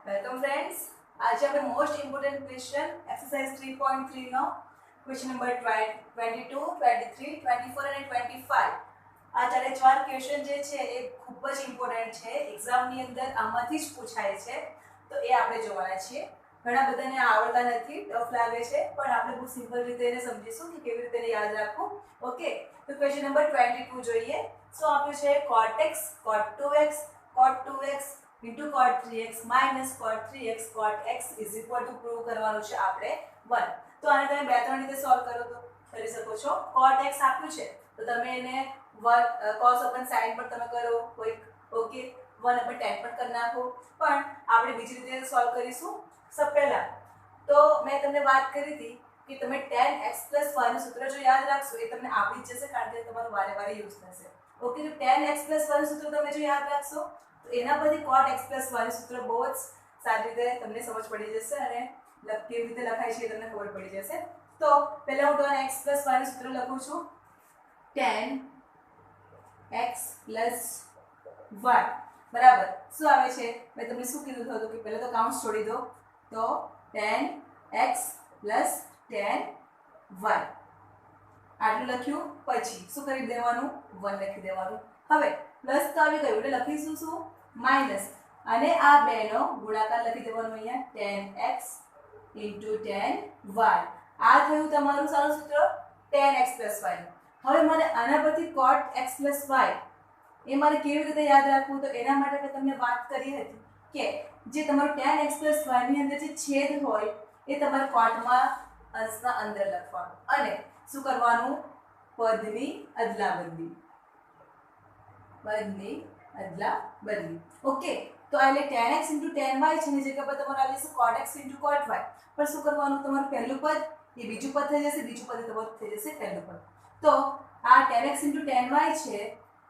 Welcome friends. આજે આપણે most important question exercise 3.3 નો question number 22, 23, 24 અને 25 આ ચાર ક્વેશ્ચન જે છે એ ખૂબ જ ઇમ્પોર્ટન્ટ છે. એક્ઝામની અંદર આમાંથી જ પૂછાય છે, તો એ આપણે જોવાના છીએ. ઘણા બધાને આવડતા નથી, ટફ લાગે છે, પણ આપણે બહુ સિમ્પલ રીતે એને સમજીશું કે કેવી રીતે યાદ રાખવું. ઓકે, તો ક્વેશ્ચન નંબર 22 જોઈએ. સો આપ્યું છે cot x cot 2x cot 2x into cot 3x minus cot 3x cot x is equal to prove કરવાનું છે આપણે 1. તો આને તમે બે ત્રણ રીતે સોલ્વ કરો તો કરી શકો છો. cot x આપ્યું છે તો તમે એને 1 cos upon sin પર તમે કરો કોઈ. ઓકે, 1 upon tan પર કરી નાખો. પણ આપણે બીજી રીતે સોલ્વ કરીશું. સબ પહેલા તો મેં તમને વાત કરી હતી કે તમે tan x + y નું સૂત્ર જો યાદ રાખશો એ તમને આવડી જશે, કારણ કે તમારું વારે વારે યુઝ થશે. ઓકે, તો tan x + y નું સૂત્ર તમે જો યાદ રાખશો તો એના પરથી cot x + y નું સૂત્ર બહુ જ સારી રીતે તમને સમજ પડી જશે અને કેવી રીતે લખાય છે એ તમને ખબર પડી જશે. તો પહેલા હું tan x + y નું સૂત્ર લખું છું. tan x + y બરાબર શું આવે છે? મેં તમને શું કીધું હતું કે પહેલા તો કાઉન્સ છોડી દો. તો tan x + tan y આટલું લખ્યું. પછી શું કરી દેવાનું? 1 લખી દેવાનું. હવે પ્લસ તો આવી ગયું એટલે લખીશું શું? માઇનસ. અને આ બેનો ગુણાકાર લખી દેવાનો અહીંયા. tan x * tan y આ થયું તમારું સારું સૂત્ર tan x + y. હવે મને આના પરથી cot x + y એ મારે કેવી રીતે યાદ રાખવું? તો એના માટે મેં તમને વાત કરી હતી કે જે તમારું tan x + y ની અંદર જે છેદ હોય એ તમારે કોટમાં અંશના અંદર લખવાનું અને શું કરવાનું? પદની અદલાબદલી. ઓકે, તો આ એટલે tan x * tan y છે ની જગ્યા પર તમારે આવી જશે cot x * cot y. પણ શું કરવાનું? તમારું પહેલું પદ એ બીજું પદ થઈ જશે, બીજું પદ તમારું થઈ જશે પહેલું પદ. તો આ tan x * tan y છે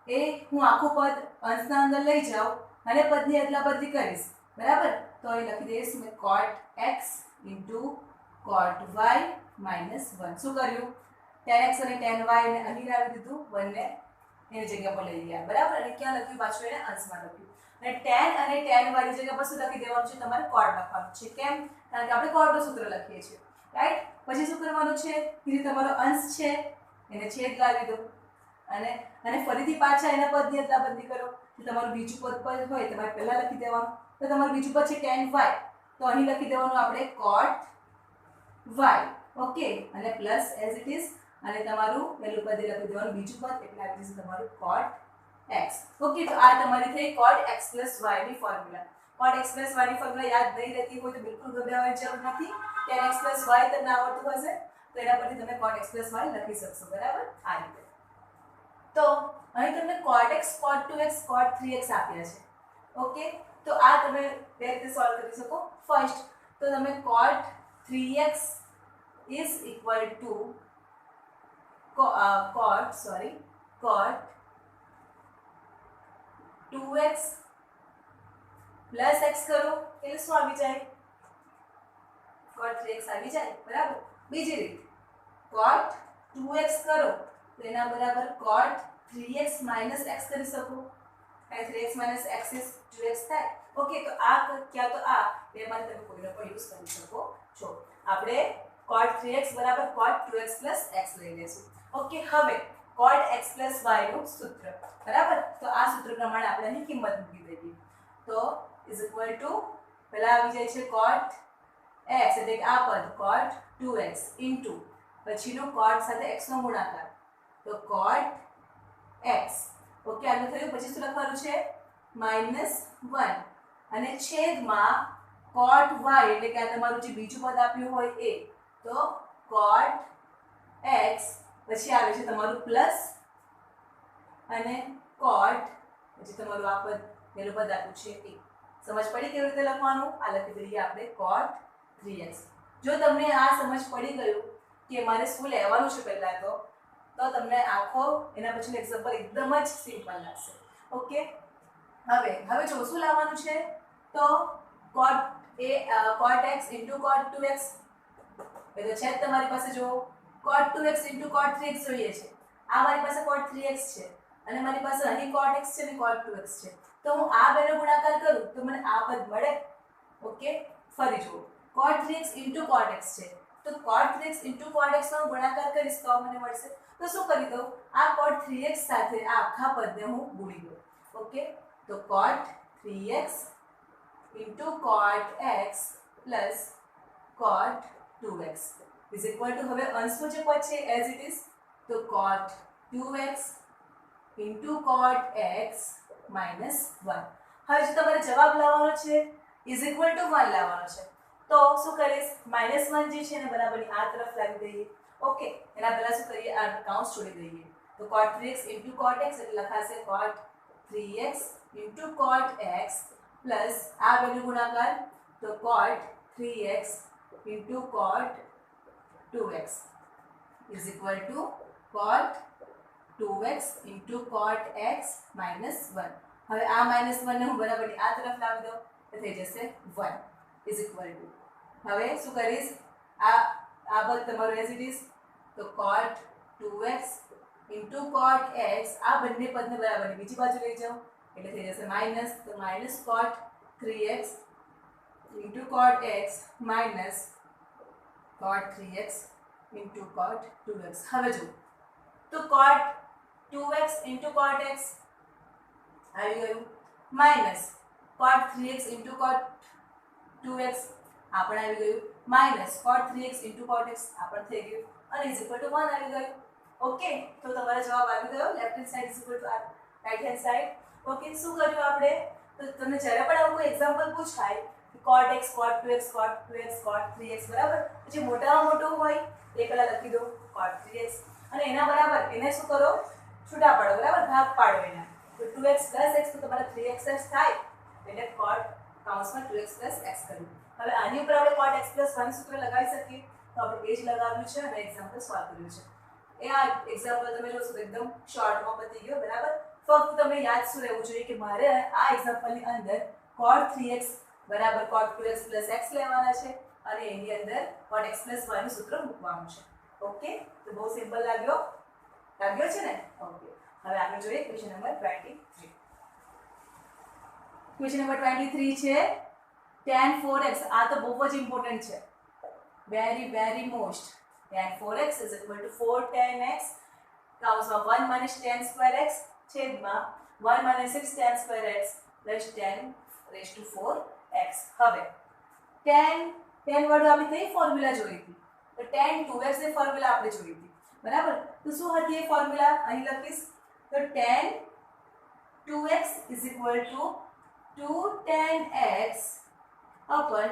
એ હું આખું પદ અંશના અંદર લઈ જાઉં અને પદની અદલાબદલી કરીશ. બરાબર? તો અહીં લખી દઈશ મેં cot x * cot y - 1. શું કર્યું? tan x અને tan y ને અહીં લાવી દીધું, 1 ને એની જગ્યા પર લઈ ગયા. બરાબર? અને ક્યાં લખ્યું? પાછું એને અંશમાં લખ્યું. અને tan અને tan y ની જગ્યા પર શું લખી દેવાનું છે? તમારે cot લખવાનું છે. કેમ? કારણ કે આપણે cot નું સૂત્ર લખીએ છીએ. રાઈટ? પછી શું કરવાનું છે? કે તમારો અંશ છે એને છેદ લાવી દો અને ફરીથી પાછા એના પદની અદલાબદલી કરો. તો તમારું બીજું પદ હોય તમારે પહેલા લખી દેવાનું. તો તમારું બીજું પદ છે tan y, તો અહીં લખી દેવાનું આપણે cot y. ઓકે, અને પ્લસ એઝ ઇટ ઇઝ અને તમારું પહેલું પદ લખી દેવાનું, બીજું પદ એટલે આવી જશે તમારું cot x. ઓકે, તો આ તમારી થઈ cot x + y ની ફોર્મ્યુલા. cot x + y ની ફોર્મ્યુલા યાદ નહીં રહેતી હોય તો બિલકુલ ગભરાવાની જરૂર નથી. tan x + y તમને આવડતું હશે તો એના પરથી તમે cot x + y લખી શકશો. બરાબર? આ રીતે. તો અહીં તમને cot x cot 2x cot 3x આપ્યા છે. ઓકે, તો આ તમે બે રીતે સોલ્વ કરી શકો. ફર્સ્ટ તો તમે cot 3x is equal to cot 2x plus x કરો એટલે શું આવી જાય? cot 3x આવી જાય. બરાબર? બીજી રીત cot 2x કરો તો એના બરાબર cot 3x - x કરી શકો. અને 3x - x is 2x થાય. ઓકે, તો આ ક્યાં તો આ બેમાંથી તમે કોઈનો પણ યુઝ કરી શકો છો. આપણે cot 3x = cot 2x + x લઈ લેશું. ઓકે, હવે cot x + y નું સૂત્ર. બરાબર? તો આ સૂત્ર પ્રમાણે આપણે અહીં કિંમત મૂકી દઈએ. તો ઇઝ ઇક્વલ ટુ પહેલા આવી જાય છે cot x એટલે કે આ પદ cot 2x ઇન્ટુ પછીનું cot સાથે x નો ગુણાકાર તો cot x. ઓકે, આનું થયું. પછી શું લખવાનું છે? -1 અને છેદમાં cot y એટલે કે આ તમારું જે બીજું પદ આપ્યું હોય એ. તો cot x પછી આવે છે તમારું પ્લસ અને cot પછી તમારું આ પદ પહેલું પદ આપ્યું છે એ. સમજ પડી કેવી રીતે લખવાનું? આ લખી દઈએ આપણે cot 3x. જો તમને આ સમજ પડી ગયું કે મારે શું લેવાનું છે પહેલા તો તમને આખો એના પછીનું એક્ઝામ્પલ એકદમ જ સિમ્પલ લાગશે. ઓકે, હવે જો શું લાવવાનું છે? તો cot x * cot 2x એ તો છે તમારી પાસે. જો cot 2x * cot 3x જોઈએ છે. આ મારી પાસે cot 3x છે અને મારી પાસે અહીં cot x છે અને cot 2x છે. તો હું આ બેનો ગુણાકાર કરું તો મને આ પદ મળે. ઓકે ફરી જો cot 3x * cot x છે તો cot 3x * cot x નો ગુણાકાર કરીશ તો મને મળશે તો શું કરી દઉં આ cot 3x સાથે આ આખા પદને હું ગુણી દઉં ઓકે તો cot 3x * cot x plus cot 2x is equal to હવે અંશનું જે પદ છે એઝ ઇટ ઇઝ તો cot 2x * cot x minus 1 હવે જો તમારે જવાબ લાવવાનો છે is equal to 1 લાવવાનો છે તો શું કરીશ -1 જે છે ને બરાબરની આ તરફ લાવી દઈએ ઓકે એના પહેલા શું કરીએ આ કૌંસ છોડી દઈએ તો cot 3x * cot x એટલે લખાશે cot 3x * cot x plus આ વેલ્યુ ગુણાકાર તો cot 3x * cot 2x is equal to cot 2x * cot x minus 1 હવે આ -1 ને હું બરાબરની આ તરફ લાવી દઉં તો થઈ જશે 1 is equal to હવે શું કરીશ આ પદ તમારું એઝ ઇટ ઇઝ તો cot 2x * cot x આ બંને પદને બરાબરની બીજી બાજુ લઈ જાઓ એટલે થઈ જશે માઈનસ તો minus cot 3x * cot x minus cot 3x * cot 2x હવે જો તો cot 2x * cot x આવી ગયું minus cot 3x * cot 2x આ પણ આવી ગયું minus cot 3x * cot x આ પણ થઈ ગયું અને ઇઝ ઇક્વલ ટુ 1 આવી ગયું ઓકે તો તમારો જવાબ આવી ગયો left hand side is equal to right hand side okay શું કર્યું આપણે તો તમને જ્યારે પણ આવું કોઈ એક્ઝામ્પલ પૂછાય cot x cot 2x cot 2x cot 3x બરાબર જે મોટામાં મોટું હોય એ પહેલા લખી દો cot 3x અને એના બરાબર એને શું કરો છૂટા પાડો બરાબર ભાગ પાડો એના તો 2x + x તો તમારા 3x થાય એટલે cot કૌંસમાં 2x + x કર્યું હવે આની ઉપર આપણે cot x + 1 સૂત્ર લગાવી શકીએ તો આપણે એ જ લગાવ્યું છે અને એક્ઝામ્પલ સોલ્વ કર્યું છે એ આ એક્ઝામ્પલ તમે જોશો તો એકદમ શોર્ટમાં પતી ગયો બરાબર ફક્ત તમને યાદ શું રહેવું જોઈએ કે મારે આ એક્ઝામ્પલની અંદર cot 3x = cot 2x + x લેવાના છે અને એની અંદર cot x + 1 નું સૂત્ર મૂકવાનું છે ઓકે તો બહુ સિમ્પલ લાગ્યો છે ને ઓકે હવે આપણે જોઈએ ક્વેશ્ચન નંબર 23 ક્વેશ્ચન નંબર 23 છે tan 4x આ તો બહુ જ ઇમ્પોર્ટન્ટ છે very most tan 4x = 4 tan x કૌંસમાં 1 - tan² x છેદમાં 1 - 6 tan² x + 10⁴x હવે tan વાળું આપણે કઈ ફોર્મ્યુલા જોઈ હતી તો tan 2x ની ફોર્મ્યુલા આપણે જોઈ હતી બરાબર તો શું હતી એ ફોર્મ્યુલા અહીં લખીશ તો tan 2x = 2 tan x upon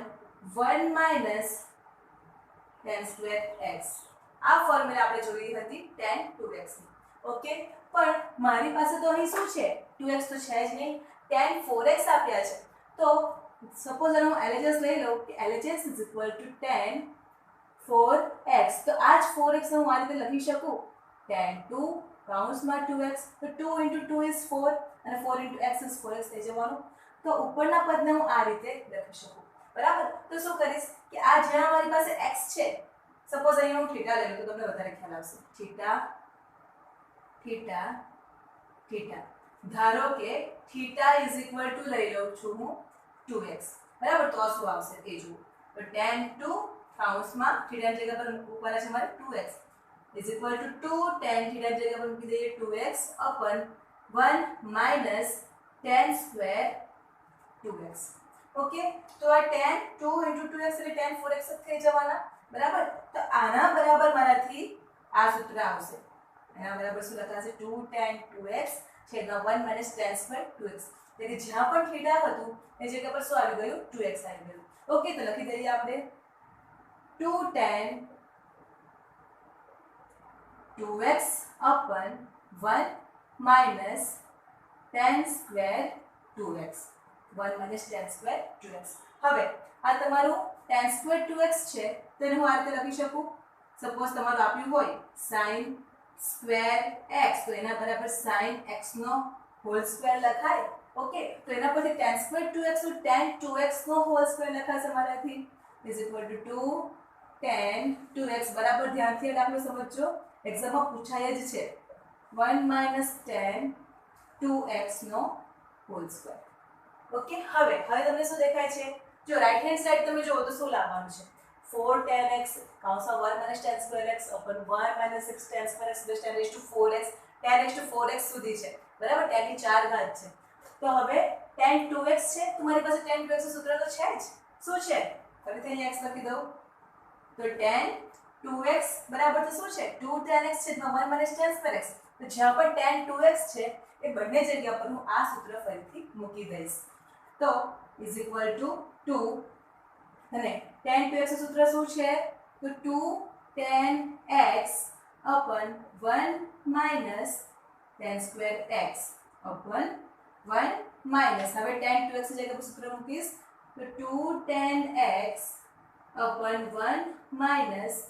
1 - tan² x આ ફોર્મ્યુલા આપણે જોઈ હતી tan 2x ની ઓકે પણ મારી પાસે તો અહીં શું છે 2x તો છે જ નહીં tan 4x આપ્યા છે તો સપોઝ હું LHS લઈ લઉં કે LHS = tan 4x તો આ જ 4x હું આ રીતે લખી શકું tan 2 કૌંસમાં 2x તો 2 * 2 = 4 અને 4 * x is 4x થઈ જવાનું તો ઉપરના પદને હું આ રીતે લખી શકું બરાબર તો શું કરીશ કે આ જ્યાં મારી પાસે x છે સપોઝ અહીં હું થીટા લઈ લઉં તો તમને વધારે ખ્યાલ આવશે થીટા ધારો કે થીટા = લઈ લઉં છું હું 2x બરાબર તો શું આવશે એ જુઓ તો tan 2 કૌંસમાં થીટાની જગ્યા પર મૂકવાના છે મારે 2x = 2 tan થીટાની જગ્યા પર મૂકી દઈએ 2x upon 1 - tan² 2x okay તો આ tan 2 * 2x એટલે tan 4x જ થઈ જવાના બરાબર તો આના બરાબર મારાથી આ સૂત્ર આવશે એના બરાબર શું લખાશે 2 tan 2x છેદમાં 1 - tan² 2x એટલે જ્યાં પણ થીટા હતું એ જગ્યા પર શું આવી ગયું 2x આવી ગયું ઓકે તો લખી દઈએ આપણે 2 tan 2x upon 1 - tan² 2x 1 - tan² 2x હવે આ તમારું tan² 2x છે તો એને હું આ રીતે લખી શકું સપોઝ તમારું આપ્યું હોય sin² x તો એના બરાબર sin x નો હોલ સ્ક્વેર લખાય ઓકે તો એના પરથી tan² 2x તો tan 2x નો હોલ સ્ક્વેર લખાશે મારાથી = 2 tan 2x બરાબર ધ્યાનથી આ દાખલો સમજજો એક્ઝામમાં પૂછાય જ છે 1 - tan 2x નો હોલ સ્ક્વેર ઓકે હવે તમને શું દેખાય છે જો રાઈટ હેન્ડ સાઈડ તમે જોવો તો શું લાવવાનું છે 4 tan x કૌંસમાં 1 minus tan square x upon 1 minus 6 tan square x plus tan raised to 4x tan raised to 4x સુધી છે બરાબર tan ની 4 ઘાત છે તો હવે tan 2x છે તમારી પાસે tan 2x નું સૂત્ર તો છે જ શું છે ફરીથી અહીં x લખી દઉં તો tan 2x બરાબર તો શું છે 2 tan x છેદમાં 1 minus tan square x તો જ્યાં પણ tan 2x છે એ બંને જગ્યા પર હું આ સૂત્ર ફરીથી મૂકી દઈશ તો is equal to 2 અને tan 2x નું સૂત્ર શું છે તો 2 tan x upon 1 minus tan square x upon 1 minus હવે tan 2x ની જગ્યા પર સૂત્ર મૂકીશ તો 2 tan x upon 1 minus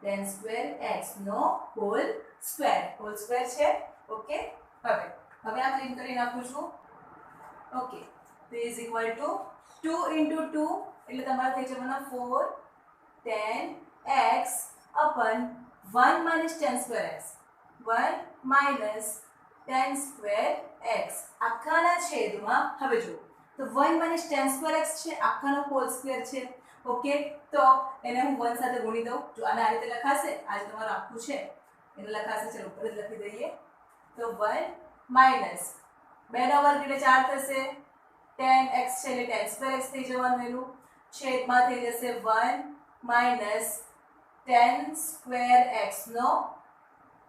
tan square x નો whole square છે ઓકે હવે આ ક્લીન કરી નાખું છું ઓકે તો is equal to 2 into 2 એટલે તમારે થઈ જવાના 4 tan x upon 1 minus tan square x 1 minus tan square x આખાના છેદમાં હવે જો તો 1 minus tan square x છે આખાનો હોલ સ્ક્વેર છે ઓકે તો એને હું 1 સાથે ગુણી દઉં જો આને આ રીતે લખાશે આ તમારું આખું છે એને લખાશે ચલો ઉપર જ લખી દઈએ તો 1 minus 2 નો વર્ગ એટલે 4 થશે tan x છે એટલે tan square x થઈ જવાનું એનું છેદમાં થઈ જશે 1 minus tan square x નો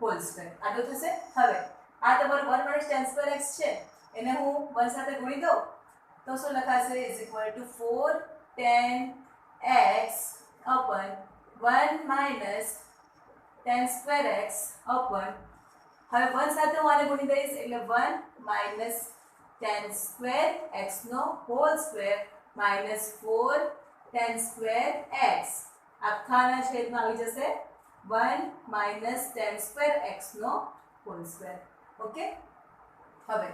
હોલ સ્ક્વેર આટલું થશે હવે આ તમારું 1 minus tan square x છે એને હું 1 સાથે ગુણી દઉં તો શું લખાશે is equal to 4 tan x upon 1 minus tan square x upon હવે 1 સાથે હું આને ગુણી દઈશ એટલે 1 minus tan square x નો whole square minus 4 tan square x આખાના છેદમાં આવી જશે 1 minus tan square x નો હોલ સ્ક્વેર ઓકે હવે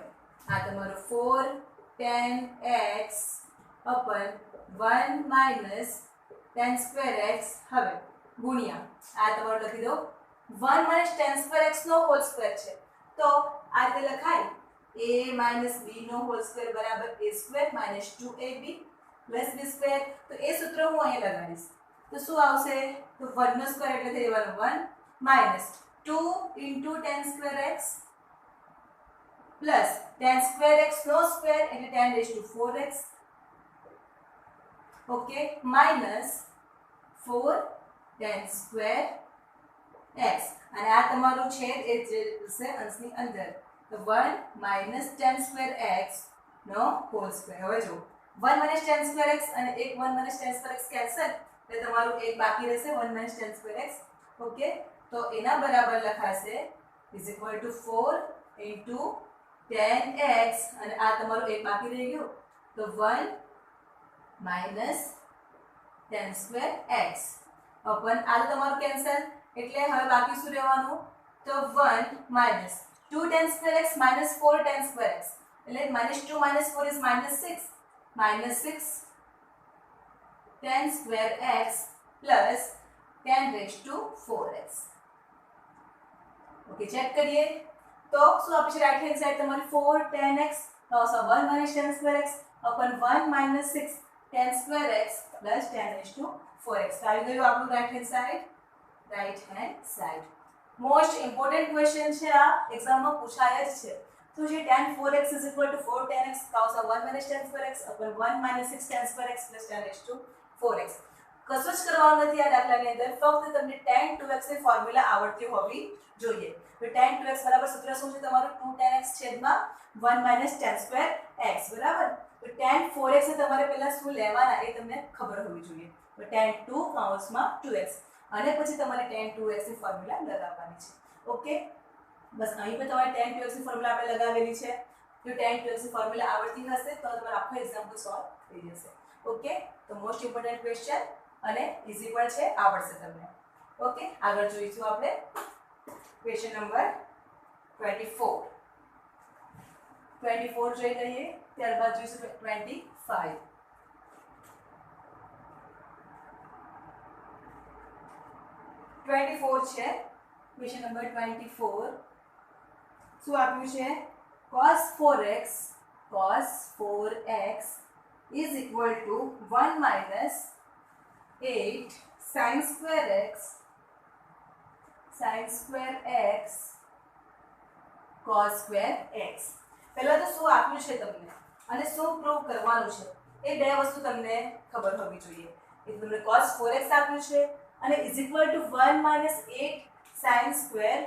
આ તમારો 4 tan x upon 1 minus tan square x હવે ગુણ્યા આ તમારું લખી દો 1 minus tan square x નો હોલ સ્ક્વેર છે તો આ રીતે લખાય a minus b નો હોલ સ્ક્વેર બરાબર a square minus 2ab plus b square તો એ સૂત્ર હું અહીં લગાડીશ તો શું આવશે તો 1 નો સ્ક્વેર એટલે થઈ જવાનું 1 minus 2 into tan square x plus tan square x નો સ્ક્વેર એટલે tan raised to 4x okay minus 4 tan square x અને આ તમારું છેદ એ જે છે અંશની અંદર તો 1 minus tan square x નો હોલ સ્ક્વેર હવે જો 1 minus tan square x અને એક 1 minus tan square x cancel એટલે તમારું એક બાકી રહેશે 1 minus tan square x okay તો એના બરાબર લખાશે is equal to 4 into tan x અને આ તમારું એક બાકી રહી ગયું તો 1 minus tan square x upon આ તો તમારું કેન્સલ એટલે હવે બાકી શું રહેવાનું તો 1 minus 2 tan square x minus 4 tan square x એટલે minus 2 minus 4 is minus 6 tan square x plus tan raised to 4x okay check કરીએ તો શું આપે છે રાઈટ હેન્ડ સાઈડ તમારી 4 tan x also 1 minus tan square x upon 1 minus 6 tan square x plus tan raised to 4x તો આવી ગયું આપણું right hand side most important question છે આ એક્ઝામમાં પૂછાય જ છે તો જે tan 4x is equal to 4 tan x cos 1 minus tan square x upon 1 minus 6 tan square x plus tan raised to 4x કશું જ કરવાનું નથી આ દાખલાની અંદર ફક્ત તમને tan 2x ની ફોર્મ્યુલા આવડતી હોવી જોઈએ તો tan 2x બરાબર સૂત્ર શું છે તમારું 2 tan x છેદમાં 1 minus tan square x બરાબર તો tan 4x ને તમારે પહેલા શું લેવાના એ તમને ખબર હોવી જોઈએ તો tan 2 કૌંસમાં 2x અને પછી તમારે tan 2x ની ફોર્મ્યુલા લગાવવાની છે ઓકે બસ અહીં પણ તમારે tan 2x ની ફોર્મ્યુલા આપણે લગાવેલી છે જો tan 2x ની ફોર્મ્યુલા આવડતી હશે તો તમારો આખો એક્ઝામ્પલ સોલ્વ થઈ જશે ઓકે તો મોસ્ટ ઇમ્પોર્ટન્ટ ક્વેશ્ચન અને ઈઝી પણ છે આવડશે તમને ઓકે આગળ જોઈશું આપણે ક્વેશ્ચન નંબર 24 જોઈ લઈએ ત્યારબાદ જોઈશું 25 24 છે ક્વેશ્ચન નંબર 24 શું આપ્યું છે cos 4x is equal to 1 minus 8 sine square x cos square x પહેલા તો શું આપ્યું છે તમને અને શું પ્રૂવ કરવાનું છે એ બે વસ્તુ તમને ખબર હોવી જોઈએ એટલે તમને cos 4x આપ્યું છે અને is equal to 1 minus 8 sin square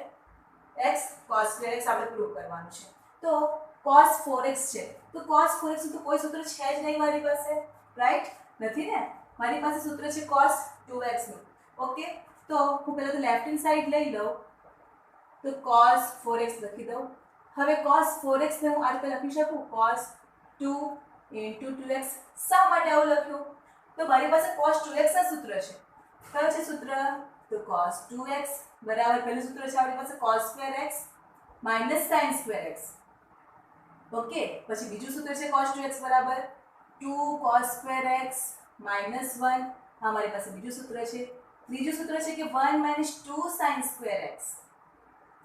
x cos square x આપણે પ્રૂવ કરવાનું છે તો cos 4x છે તો cos 4x નું તો કોઈ સૂત્ર છે જ નહીં મારી પાસે રાઈટ નથી ને મારી પાસે સૂત્ર છે cos 2x નું ઓકે તો હું પહેલા તો લેફ્ટ હેન્ડ સાઈડ લઈ લઉં तो cos 4x લખી દઉં હવે cos 4x ને હું આ રીતે લખી શકું cos 2 * 2x શા માટે આવું લખ્યું તો મારી પાસે cos 2x ના સૂત્ર છે કયું છે સૂત્ર તો cos 2x બરાબર પહેલું સૂત્ર છે આપણી પાસે cos square x - sin square x okay પછી બીજું સૂત્ર છે cos 2x બરાબર 2 cos square x - 1 આ મારી પાસે બીજું સૂત્ર છે ત્રીજું સૂત્ર છે કે 1 - 2 sin square x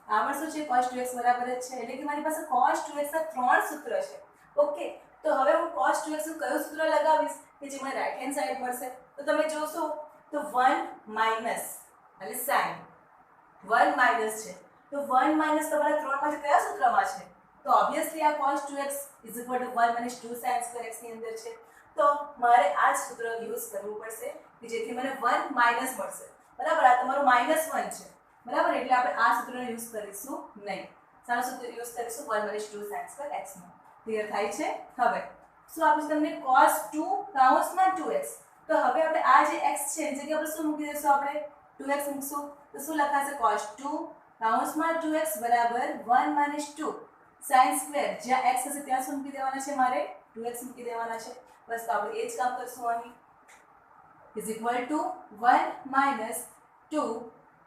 આમાં શું છે cos 2x બરાબર જ છે એટલે કે મારી પાસે cos 2x ના ત્રણ સૂત્ર છે ઓકે તો હવે હું cos 2x નું કયું સૂત્ર લગાવીશ કે જે મને રાઈટ હેન્ડ સાઈડ મળશે તો તમે જોશો તો 1 માઈનસ એટલે sin 1 માઈનસ છે તો 1 માઈનસ તમારા ત્રણમાંથી કયા સૂત્રમાં છે તો ઓબ્વિયસલી આ cos 2x = 1 - 2 sin square x ની અંદર છે તો મારે આ જ સૂત્ર યુઝ કરવું પડશે કે જેથી મને 1 માઈનસ મળશે બરાબર આ તમારું -1 છે બરાબર એટલે આપણે આ સૂત્રનો યુઝ કરીશું નહીં સાનો સૂત્ર યુઝ કરીશું 1 - 2 sin square x નો ક્લિયર થાય છે હવે શું આપ્યું તમને cos 2 કૌંસમાં 2x તો હવે આપણે આ જે x છે એની જગ્યાએ આપણે શું મૂકી દઈશું આપણે 2x મૂકશું તો શું લખાશે cos 2 કૌંસમાં 2x બરાબર 1 - 2 sin square જ્યાં x હશે ત્યાં શું મૂકી દેવાના છે મારે 2x મૂકી દેવાના છે બસ તો આપણે એ જ કામ કરશું અહીં is equal to 1 - 2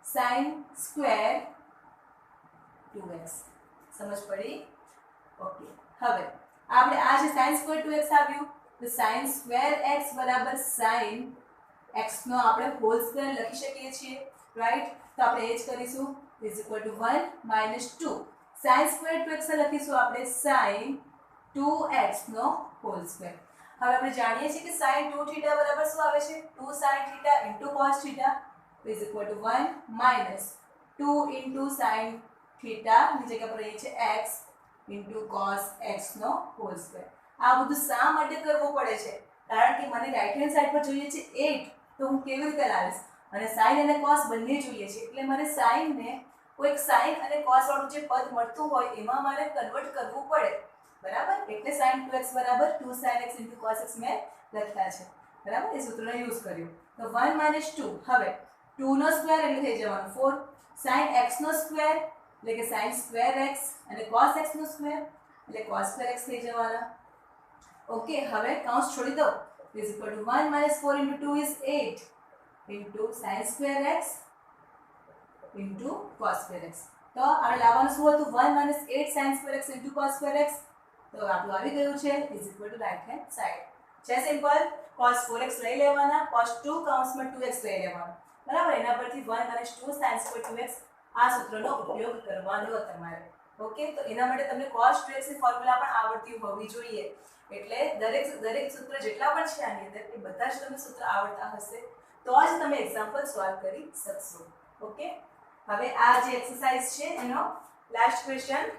sin square 2x સમજ પડી ઓકે હવે આપણે આ જે sin square 2x આવ્યું તો sin square x બરાબર sin x નો આપણે હોલ સ્ક્વેર લખી શકીએ છીએ રાઈટ તો આપણે એ જ કરીશું is equal to 1 - 2 sin square 2x લખીશું આપણે sin 2x નો હોલ સ્ક્વેર હવે આપણે જાણીએ છીએ કે sin 2θ બરાબર શું આવે છે 2 sin θ cos θ is equal to 1 minus 2 into sin theta ની જગ્યા પર અહીં છે x into cos x નો હોલ સ્ક્વેર આ બધું શા માટે કરવું પડે છે કારણ કે મને રાઈટ હેન્ડ સાઈડ પર જોઈએ છે 8 તો હું કેવી રીતે લાવીશ અને sin અને cos બંને જોઈએ છે એટલે મને sin ને કોઈક sin અને cos વાળું જે પદ મળતું હોય એમાં મારે કન્વર્ટ કરવું પડે બરાબર એટલે sin 2x બરાબર 2 sin x into cos x મેં લખ્યા છે બરાબર એ સૂત્રનો યુઝ કર્યો તો 1 - 2 હવે 2 નો સ્ક્વેર એટલે થઈ જવાનું 4 sin x નો સ્ક્વેર એટલે કે sin square x અને cos x નો સ્ક્વેર એટલે cos square x થઈ જવાના ઓકે હવે કૌંસ છોડી દો is equal to 1 - 4 into 2 is 8 into sin square x into cos square x તો આપણે લાવવાનું શું હતું 1 - 8 sin square x into cos square x તો આપણું આવી ગયું છે is equal to right hand side છે સિમ્પલ cos 4x લઈ લેવાના cos 2 કૌંસમાં 2x લઈ લેવાના બરાબર એના પરથી 1 - 2 sin square 2x આ સૂત્રનો ઉપયોગ કરવાનો તમારે ઓકે તો એના માટે તમને cos 2x ની ફોર્મ્યુલા પણ આવડતી હોવી જોઈએ એટલે દરેક સૂત્ર જેટલા પણ છે આની અંદર એ બધા જ તમને સૂત્ર આવડતા હશે તો જ તમે એક્ઝામ્પલ સોલ્વ કરી શકશો ઓકે હવે આ જે એક્સરસાઇઝ છે એનો લાસ્ટ ક્વેશ્ચન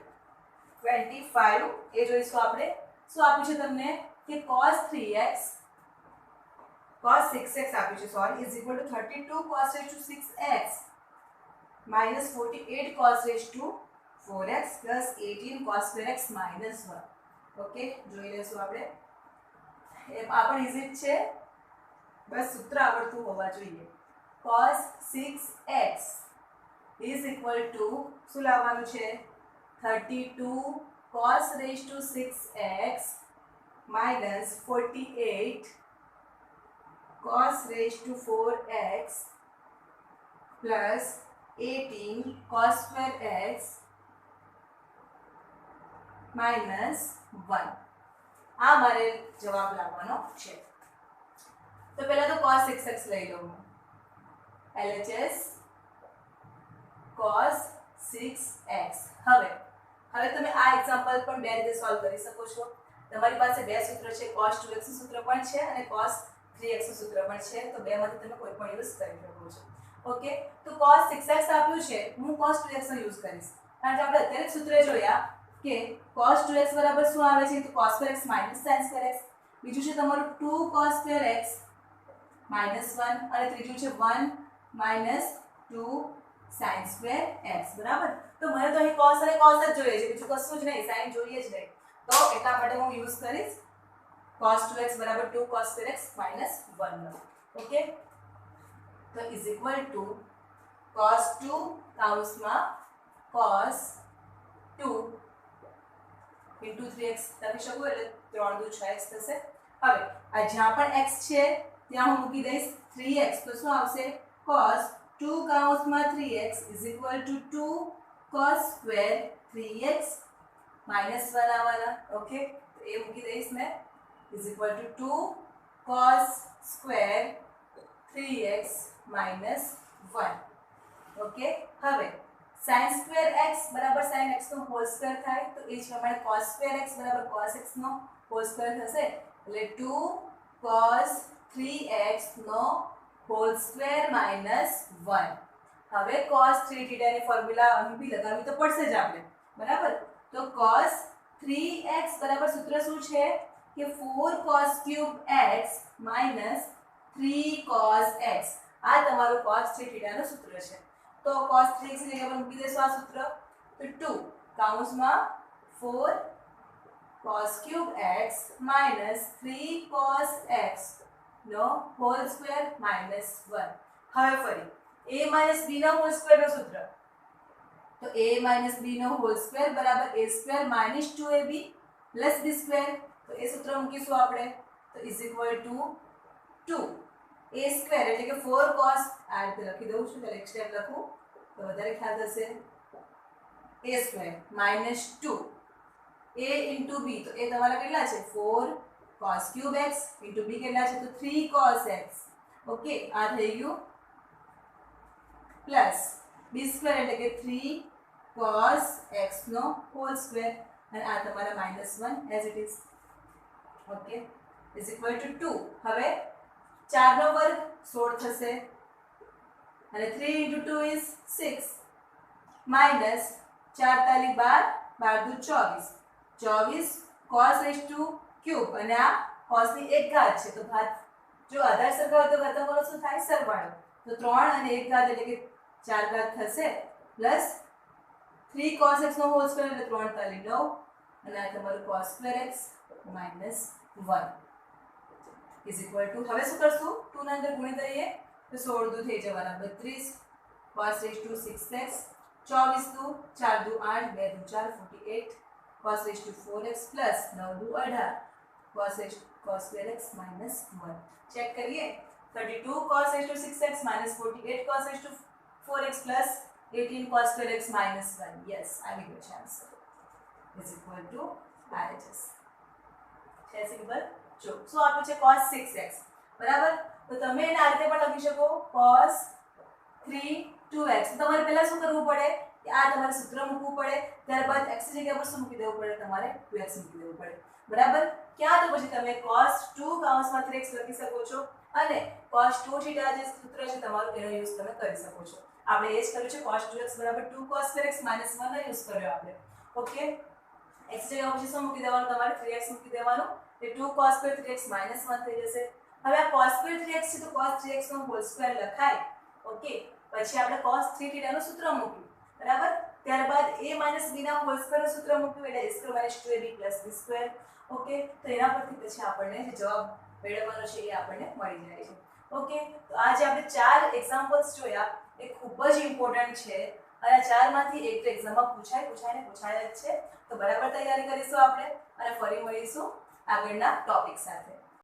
25 એ જોઈશું આપણે શું આપ્યું છે તમને કે cos 3x cos 6x આપ્યું છે sorry is equal to 32 cos raised to 6x minus 48 cos raised to 4x plus 18 cos square x minus 1 okay જોઈ લેશું આપણે એ આ પણ ઈઝી છે બસ સૂત્ર આવડતું હોવા જોઈએ cos 6x is equal to શું લાવવાનું છે 32 cos raised to 6x minus 48 cos raised to 4x plus 18 cos square x minus 1 આ મારે જવાબ લાવવાનો છે તો પહેલા તો cos 6x લઈ લઉં LHS cos 6x હવે તમે આ એક્ઝામ્પલ પણ બે રીતે સોલ્વ કરી શકો છો તમારી પાસે બે સૂત્ર છે, cos 2x નું સૂત્ર પણ છે અને cos 3x નું સૂત્ર પણ છે, તો બેમાંથી તમે કોઈ પણ યુઝ કરી શકો છો. ઓકે, તો cos 6x આપ્યું છે, હું cos 2x નો યુઝ કરીશ કારણ કે આપણે અત્યારે સૂત્ર જોયા કે cos 2x બરાબર શું આવે છે, તો cos square x minus sin square x. બીજું છે તમારું 2 cos square x minus 1 અને ત્રીજું છે 1 minus 2 sin square x. બરાબર, તો મને તો અહીં cos અને cos જ જોઈએ છે, બીજું કશું જ નહીં, sin જોઈએ જ નહીં, તો એટલા માટે હું યુઝ કરીશ cos 2x બરાબર 2 cos square x minus 1. Okay, તો is equal to cos 2 કાઉન્સમાં cos 2 into 3x લખી શકું, એટલે 3 દુ 6x થશે. હવે આ જ્યાં પણ x છે ત્યાં હું મૂકી દઈશ 3x, તો શું આવશે, cos 2 કાઉન્સમાં 3x is equal to 2 cos square 3x minus 1 આવવાના. ઓકે, તો એ મૂકી દઈશ મેં is equal to 2 cos square 3x minus 1. Okay, હવે sin square x બરાબર sin x નો હોલ સ્ક્વેર થાય, તો એ જ પ્રમાણે cos square x બરાબર cos x નો હોલ સ્ક્વેર થશે, એટલે 2 cos 3x નો હોલ સ્ક્વેર minus 1. હવે cos 3θ ની ફોર્મ્યુલા અહીં બી લગાવવી તો પડશે જ આપણે. બરાબર, તો cos 3x બરાબર સૂત્ર શું છે કે 4 cos cube x minus 3 cos x. આ તમારું cos 3θ નું સૂત્ર છે. તો cos 3x ની જગ્યા પર મૂકી દેશો આ સૂત્ર, તો 2 કાઉન્સમાં 4 cos cube x minus 3 cos x નો હોલ સ્ક્વેર minus 1. હવે ફરી a minus b નો હોલ સ્ક્વેર નો સૂત્ર, તો a minus b નો હોલ સ્ક્વેર બરાબર a square minus 2ab plus b square. તો એ સૂત્ર મૂકીશું આપણે, તો is equal to 2 a square એટલે કે 4 cos, આ રીતે લખી દઉં છું, એટલે એક સ્ટેપ લખું તો વધારે ખ્યાલ થશે, a square minus 2 a into b, તો એ તમારા કેટલા છે 4 cos cube x into b કેટલા છે, તો 3 cos x. ઓકે, આ થઈ ગયું પ્લસ b સ્ક્વેર એટલે કે 3 cos x નો હોલ સ્ક્વેર અને આ તમારા -1 as it is. Okay, is equal to 2. હવે 4 નો વર્ગ 16 થશે અને 3 into 2 is 6 minus 4 તાલી 12 12 દુ 24 24 cos raised to cube અને આ cos ની એક ઘાત છે, તો ઘાત જો આધાર સરખા હોય તો ઘાતાંકોનો શું થાય, સરવાળો. તો 3 અને 1 ઘાત એટલે કે 4 ઘાત થશે પ્લસ 3 cos x નો હોલ સ્ક્વેર એટલે 3 તાલી 9 અને આ તમારું cos square x minus 1 is equal to, હવે શું કરશું 2 ના અંદર ગુણી દઈએ તો 16 દુ થઈ જવાના 32 cos raised to 6x 24 દુ 4 દુ 8 2 દુ 4 48 cos raised to 4x plus 9 દુ 18 cos square x minus 1. Check કરીએ, 32 cos raised to 6x minus 48 cos raised to 4x plus 18 cos square x minus 1. yes, આવી ગયો છે answer is equal to RHS. છે simple. જો શું આપ્યું છે cos 6x બરાબર, તો તમે એને આ રીતે પણ લખી શકો cos 3 2x. તમારે પહેલા શું કરવું પડે કે આ તમારે સૂત્ર મૂકવું પડે, ત્યારબાદ x ની જગ્યા પર શું મૂકી દેવું પડે, તમારે 2x મૂકી દેવું પડે. બરાબર, ક્યાં તો પછી તમે cos 2 કાઉન્સમાં 3x લખી શકો છો અને cos 2θ જે સૂત્ર છે તમારું એનો યુઝ તમે કરી શકો છો. આપણે એ જ કર્યું છે, cos 2x બરાબર 2 cos square x minus 1 નો યુઝ કર્યો આપણે. ઓકે, x જગ્યા પછી શું મૂકી દેવાનું, તમારે 3x મૂકી દેવાનું, એટલે 2 cos square 3x minus 1 થઈ જશે. હવે આ cos square 3x છે તો cos 3x નો હોલ સ્ક્વેર લખાય. ઓકે, પછી આપણે cos 3θ નું સૂત્ર મૂક્યું બરાબર, ત્યારબાદ a minus b ના હોલ સ્ક્વેર નું સૂત્ર મૂક્યું એટલે a square minus 2ab plus b square. Okay, તો એના પરથી પછી આપણને જે જવાબ મેળવવાનો છે એ આપણને મળી જાય છે. ઓકે, તો આજે આપણે 4 એક્ઝામ્પલ્સ જોયા, એ ખૂબ જ ઇમ્પોર્ટન્ટ છે અને આ 4 માંથી એક તો એક્ઝામમાં પૂછાય જ છે. તો બરાબર તૈયારી કરીશું આપણે અને ફરી મળીશું આગળના ટોપિક સાથે.